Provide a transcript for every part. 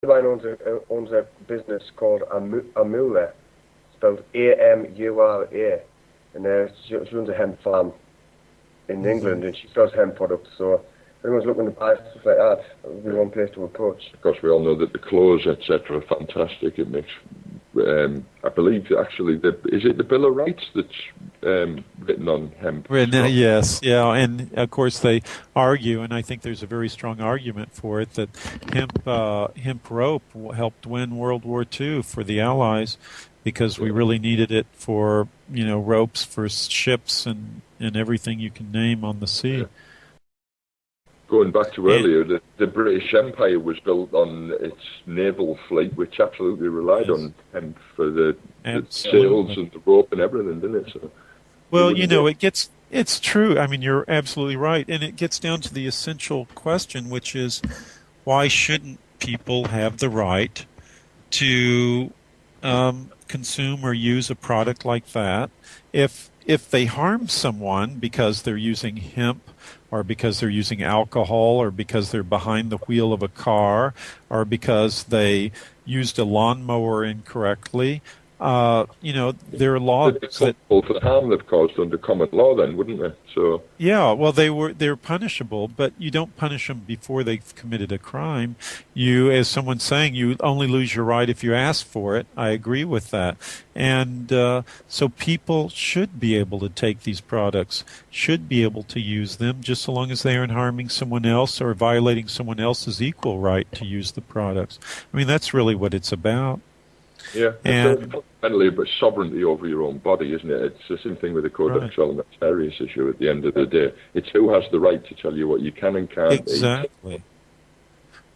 mine owns a business called Amura, spelled Amura, and she runs a hemp farm in England, and she sells hemp products. So if anyone's looking to buy stuff like that, it would be one place to approach. Of course, we all know that the clothes, etc., are fantastic. It makes, I believe, actually, is it the Bill of Rights that's written on hemp? Yes, yeah, and of course they argue, and I think there's a very strong argument for it, that hemp rope helped win World War II for the Allies, because we really needed it for, ropes for ships and everything you can name on the sea. Yeah. Going back to earlier, the British Empire was built on its naval fleet, which absolutely relied on hemp for the sails and the rope and everything, didn't it? So, well, it's true. I mean, you're absolutely right. And it gets down to the essential question, which is, why shouldn't people have the right to consume or use a product like that if they harm someone because they're using hemp, or because they're using alcohol, or because they're behind the wheel of a car, or because they used a lawnmower incorrectly. There are laws that for the harm they've caused under common law, then, wouldn't they? So yeah, well, they're punishable, but you don't punish them before they've committed a crime. You, as someone's saying, you only lose your right if you ask for it. I agree with that, and so people should be able to take these products, should be able to use them, just so long as they aren't harming someone else or violating someone else's equal right to use the products. I mean, that's really what it's about. Yeah, it's fundamentally about sovereignty over your own body, isn't it? It's the same thing with the Codex Alimentarius issue at the end of the day. It's who has the right to tell you what you can and can't eat.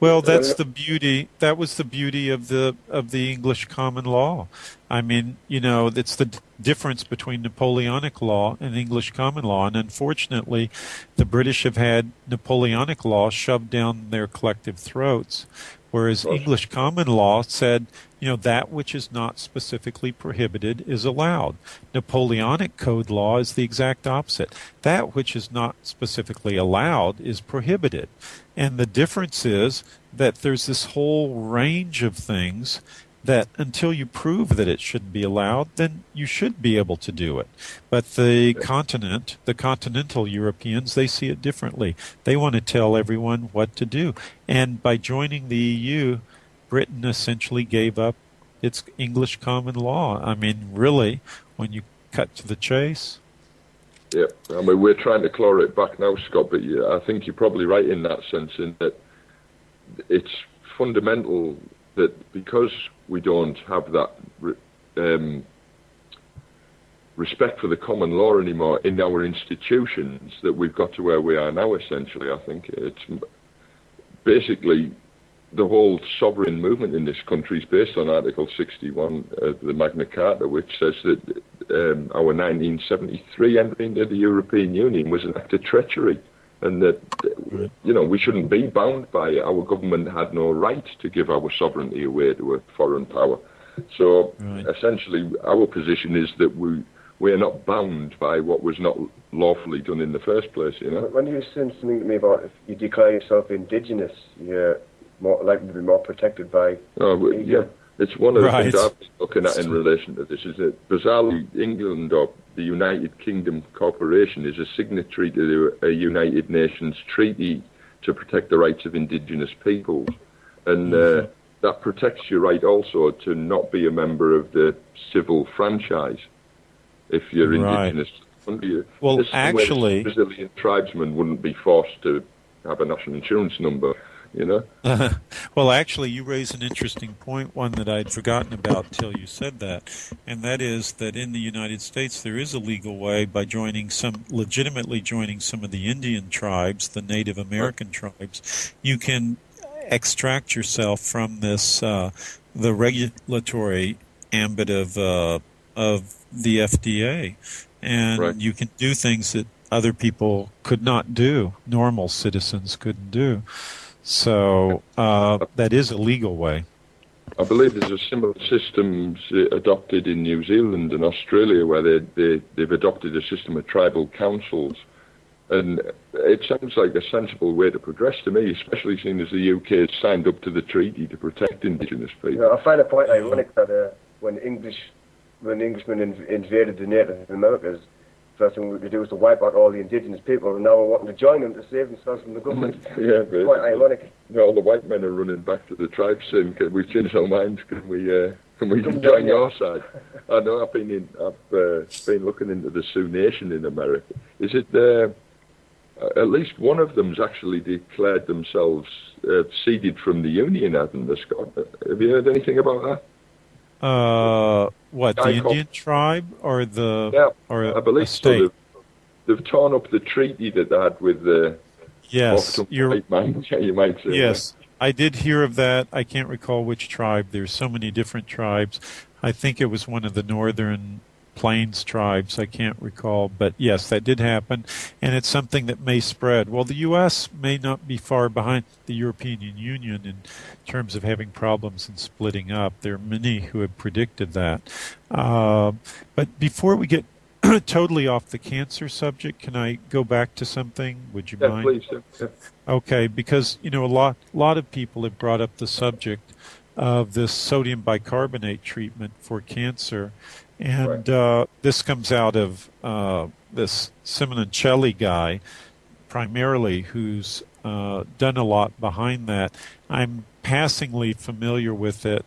Well, that's the beauty. That was the beauty of the English common law. I mean, it's the difference between Napoleonic law and English common law. And unfortunately, the British have had Napoleonic law shoved down their collective throats, whereas English common law said, that which is not specifically prohibited is allowed. Napoleonic code law is the exact opposite. That which is not specifically allowed is prohibited. And the difference is that there's this whole range of things that until you prove that it shouldn't be allowed, then you should be able to do it. But the continental Europeans, they see it differently. They want to tell everyone what to do. And by joining the EU, Britain essentially gave up its English common law. I mean, really, when you cut to the chase. Yeah, I mean, we're trying to claw it back now, Scott, but I think you're probably right in that sense, in that it's fundamental that because we don't have that respect for the common law anymore in our institutions, that we've got to where we are now, essentially. I think it's basically the whole sovereign movement in this country is based on Article 61 of the Magna Carta, which says that our 1973 entry into the European Union was an act of treachery, and that we shouldn't be bound by it. Our government had no right to give our sovereignty away to a foreign power. So essentially, our position is that we are not bound by what was not lawfully done in the first place. When you said something to me about if you declare yourself indigenous, you're more likely to be more protected by. It's one of the things I've been looking at in relation to this, is that bizarrely England, or the United Kingdom Corporation, is a signatory to a United Nations treaty to protect the rights of indigenous peoples, and that protects your right also to not be a member of the civil franchise if you're indigenous. Well, actually, Brazilian tribesmen wouldn't be forced to have a national insurance number. Well, actually, you raise an interesting point, one that I'd forgotten about till you said that, and that is that in the United States there is a legal way by legitimately joining some of the Indian tribes, the Native American tribes. You can extract yourself from this the regulatory ambit of the FDA, and you can do things that other people could not do, normal citizens couldn't do. So that is a legal way. I believe there's a similar system adopted in New Zealand and Australia, where they've adopted a system of tribal councils, And it sounds like a sensible way to progress to me, especially seeing as the UK has signed up to the treaty to protect indigenous people. I find it quite ironic that when Englishmen invaded the Native Americas, first thing we could do was to wipe out all the indigenous people, and now we're wanting to join them to save themselves from the government. Yeah, it's quite ironic. All the white men are running back to the tribes saying, we've changed our minds, can we join your side? I know I've been looking into the Sioux Nation in America. Is it at least one of them's actually declared themselves seceded from the Union, hasn't they, Scott? Have you heard anything about that? What, the Indian tribe or the I believe state? So. They've torn up the treaty that they had with the white man, you might say. Yes, I did hear of that. I can't recall which tribe. There's so many different tribes. I think it was one of the northern Plains tribes. I can't recall. But yes, that did happen, and it's something that may spread. Well, the U.S. may not be far behind the European Union in terms of having problems and splitting up. There are many who have predicted that. But before we get totally off the cancer subject, can I go back to something? Would you mind? Please. Yeah. Okay, because a lot of people have brought up the subject of this sodium bicarbonate treatment for cancer, and this comes out of this Simoncelli guy, primarily, who's done a lot behind that. I'm passingly familiar with it.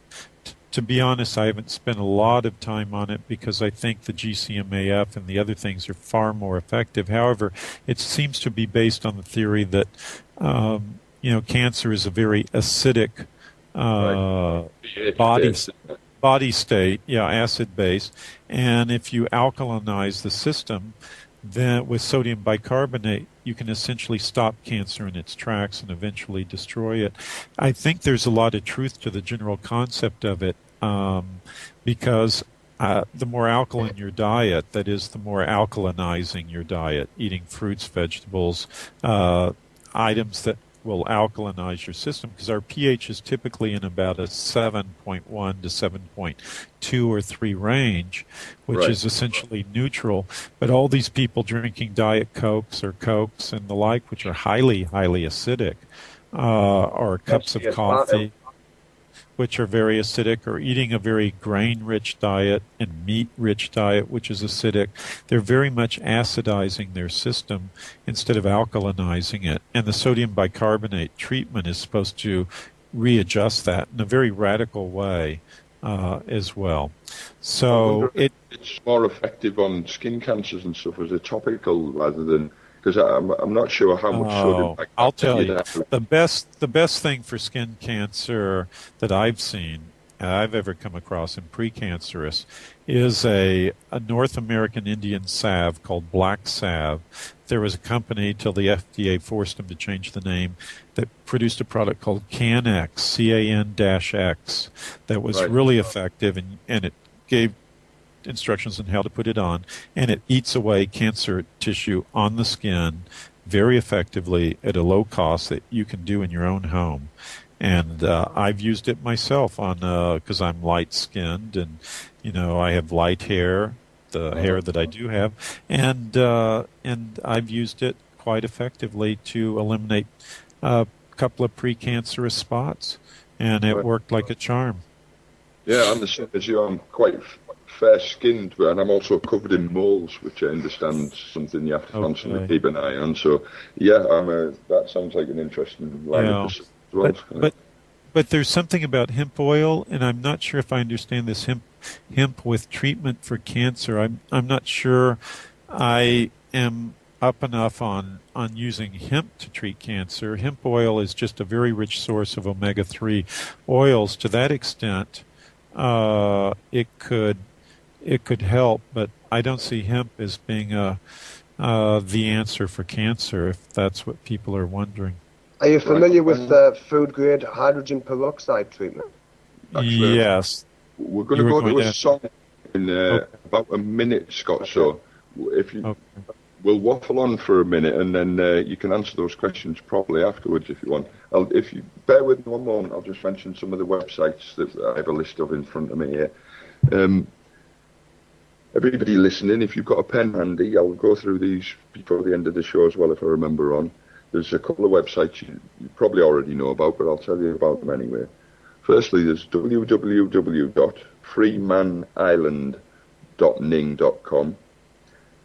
To be honest, I haven't spent a lot of time on it because I think the GCMAF and the other things are far more effective. However, it seems to be based on the theory that cancer is a very acidic body state, acid-based, and if you alkalinize the system, then with sodium bicarbonate, you can essentially stop cancer in its tracks and eventually destroy it. I think there's a lot of truth to the general concept of it because the more alkaline your diet, that is, the more alkalinizing your diet, eating fruits, vegetables, items that will alkalinize your system, because our pH is typically in about a 7.1 to 7.2 or 3 range, which is essentially neutral. But all these people drinking Diet Cokes or Cokes and the like, which are highly, highly acidic, or cups of coffee, which are very acidic, or eating a very grain-rich diet and meat-rich diet, which is acidic, they're very much acidizing their system instead of alkalinizing it. And the sodium bicarbonate treatment is supposed to readjust that in a very radical way as well. So it's more effective on skin cancers and stuff as a topical rather than... Because I'm not sure how much sodium. I'll tell you, the best thing for skin cancer that I've seen, I've ever come across in precancerous, is a North American Indian salve called Black Salve. There was a company till the FDA forced them to change the name that produced a product called CAN-X, CAN-X, that was really effective, and it gave instructions on how to put it on, and it eats away cancer tissue on the skin very effectively at a low cost that you can do in your own home. And I've used it myself on because I'm light-skinned and I have light hair, the hair that I do have, and I've used it quite effectively to eliminate a couple of precancerous spots, and it worked like a charm. Yeah, I'm the same as you. I'm quite fair-skinned, and I'm also covered in moles, which I understand is something you have to constantly keep an eye on. So, that sounds like an interesting line of as well. But there's something about hemp oil, and I'm not sure if I understand this hemp with treatment for cancer. I'm not sure I am up enough on using hemp to treat cancer. Hemp oil is just a very rich source of omega-3 oils. To that extent, it could help, but I don't see hemp as being the answer for cancer, if that's what people are wondering. Are you familiar with food-grade hydrogen peroxide treatment? Actually, yes. We're going to go to a song in about a minute, Scott, so if you we'll waffle on for a minute, and then you can answer those questions properly afterwards if you want. If you bear with me one moment, I'll just mention some of the websites that I have a list of in front of me here. everybody listening, if you've got a pen handy, I'll go through these before the end of the show as well, if I remember on. There's a couple of websites you probably already know about, but I'll tell you about them anyway. Firstly, there's www.freemanisland.ning.com.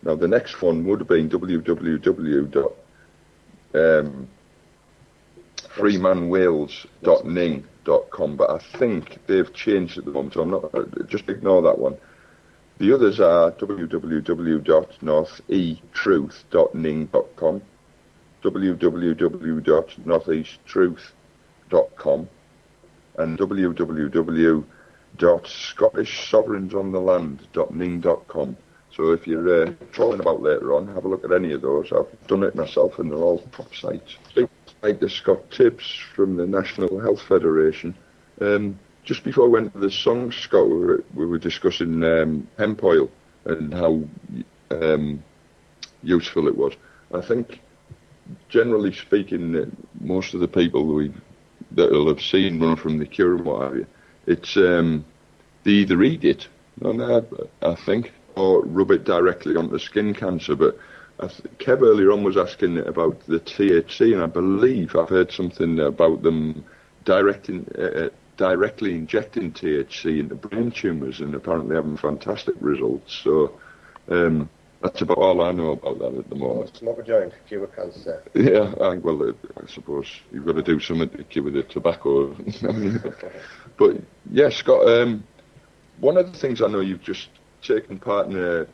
Now, the next one would have been www.freemanwales.ning.com, but I think they've changed at the moment, so I'm not. Just ignore that one. The others are www.N.E.Truth.ning.com, www.northeasttruth.com, and www.scottishsovereignsontheland.ning.com. So if you're trawling about later on, have a look at any of those. I've done it myself, and they're all top sites. Like the Scott Tibbs from the National Health Federation. Just before I went to the song, Scott, we were discussing hemp oil and how useful it was. I think, generally speaking, most of the people that will have seen Run From The Cure and what have you, it's they either eat it, I think, or rub it directly onto skin cancer. But Kev earlier on was asking about the THC, and I believe I've heard something about them directly injecting THC into brain tumours and apparently having fantastic results. So that's about all I know about that at the moment. Smoke a joint, cure cancer. Yeah, I suppose you've got to do something to cure the tobacco. But yeah, Scott, one of the things I know you've just taken part in a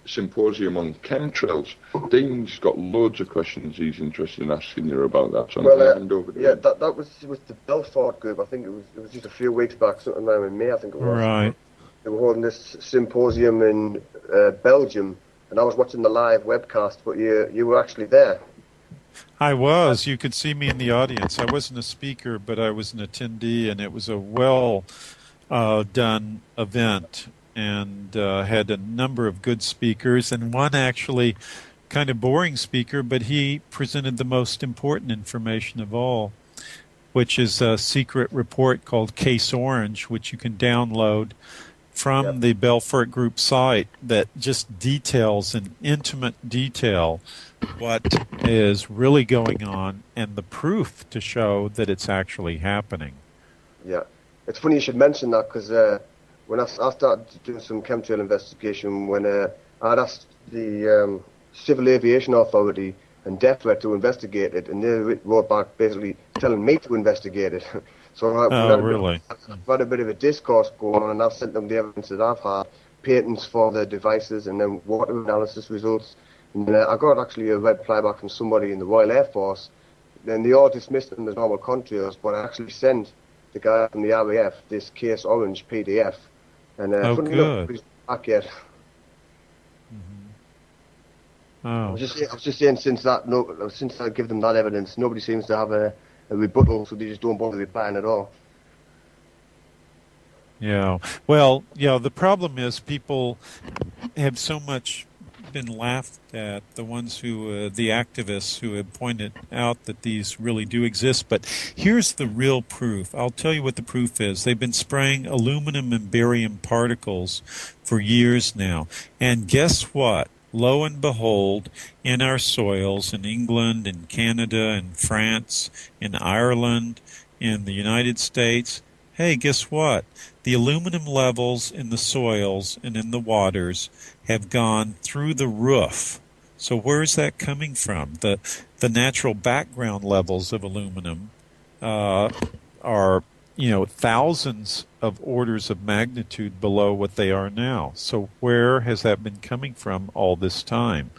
symposium on chemtrails. Dean's got loads of questions he's interested in asking you about that. So I'm hand over to him. That was the Belfort group. I think it was just a few weeks back, sometime around in May, I think it was. Right. They were holding this symposium in Belgium, and I was watching the live webcast, but you were actually there. I was. You could see me in the audience. I wasn't a speaker, but I was an attendee, and it was a well done event, and had a number of good speakers, and one actually kind of boring speaker, but he presented the most important information of all, which is a secret report called Case Orange, which you can download from the Belfort Group site, that just details in intimate detail what is really going on and the proof to show that it's actually happening. Yeah. It's funny you should mention that, because when I started doing some chemtrail investigation, when I'd asked the Civil Aviation Authority and DEFRA to investigate it, and they wrote back basically telling me to investigate it. So really? I've had a bit of a discourse going on, and I've sent them the evidence that I've had, patents for the devices, and then water analysis results. And I got actually a reply back from somebody in the Royal Air Force, and they all dismissed them as normal contrails, but I actually sent the guy from the RAF this Case Orange PDF. And good. He's back yet. Oh. I was just saying, since I give them that evidence, nobody seems to have a rebuttal, so they just don't bother replying at all. Yeah. Well, the problem is people have so much been laughed at, the ones who, the activists who have pointed out that these really do exist. But here's the real proof. I'll tell you what the proof is. They've been spraying aluminum and barium particles for years now. And guess what? Lo and behold, in our soils, in England, in Canada, in France, in Ireland, in the United States, hey, guess what? The aluminum levels in the soils and in the waters have gone through the roof. So where is that coming from? The natural background levels of aluminum are, thousands of orders of magnitude below what they are now. So where has that been coming from all this time?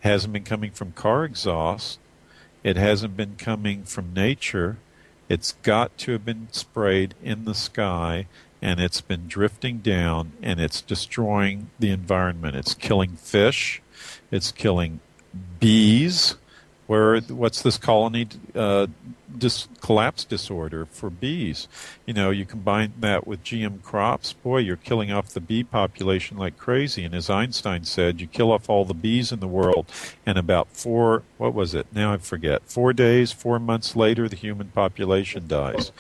It hasn't been coming from car exhaust. It hasn't been coming from nature. It's got to have been sprayed in the sky, and it's been drifting down, and it's destroying the environment. It's killing fish. It's killing bees. What's this colony collapse disorder for bees? You combine that with GM crops, boy, you're killing off the bee population like crazy. And as Einstein said, you kill off all the bees in the world, and about 4 months later, the human population dies.